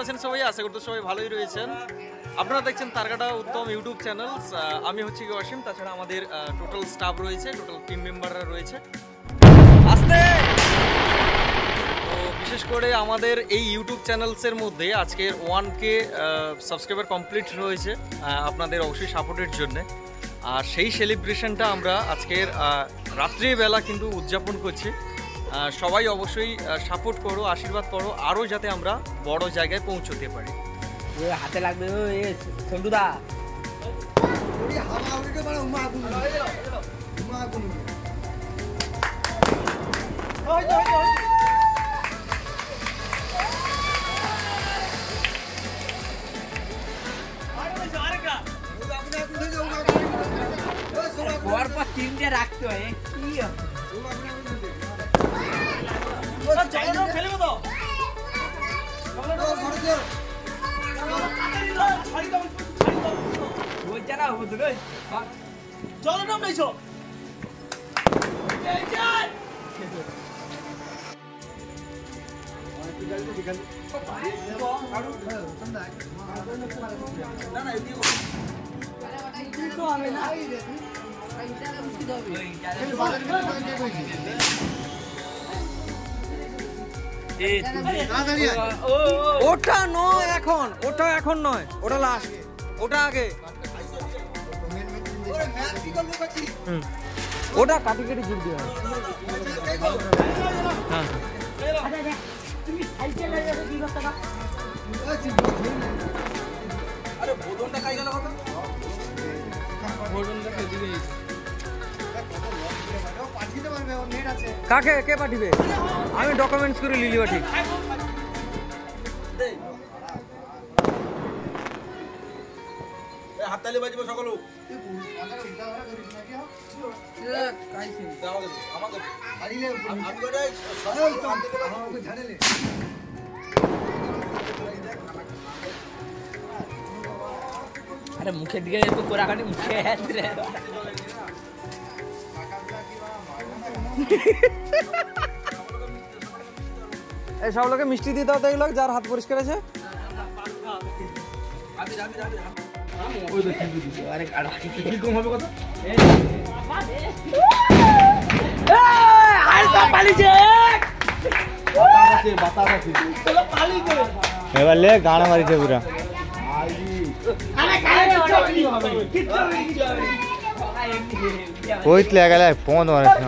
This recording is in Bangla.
আছেন সবাই? আশা করতে সবাই ভালোই রয়েছেন। আপনারা দেখছেন তারকাটা উত্তম ইউটিউব চ্যানেল। আমি হচ্ছি কি অসীম, তাছাড়া আমাদের টোটাল স্টাফ রয়েছে, টোটাল টিম মেম্বাররা রয়েছে। আস্তে তো বিশেষ করে আমাদের এই ইউটিউব চ্যানেলসের মধ্যে আজকের 1K সাবস্ক্রাইবার কমপ্লিট রয়েছে আপনাদের অবশ্যই সাপোর্টের জন্য। আর সেই সেলিব্রেশনটা আমরা আজকের রাত্রিবেলা কিন্তু উদযাপন করছি। সবাই অবশ্যই সাপোর্ট করো, আশীর্বাদ করো, আরও যাতে আমরা বড় জায়গায় পৌঁছতে পারি। হাতে লাগবে সন্টুদা। পরপর তিনটে রাখতে হয়। কি চলো নাম নেইছো ওটা নয় এখন, ওটা এখন নয়, ওটা লাস্ট, ওটা আগে। ওটা কাটি কেটে জিত দেওয়া। হ্যাঁ কাকে কে পাঠিবে? আমি ডকুমেন্টস করে লিলিবা। ঠিক হাততালি বাজিব সকল। আরে মুখের দিকে একটু কোরাকাটি মুখে এই সব লোকে মিষ্টি দিয়ে দাও তো, এগুলো যার হাত পরিষ্কার আছে। এবার লে গানা মারিছে পুরা। কইতলে গেলে ফোন মারিস না।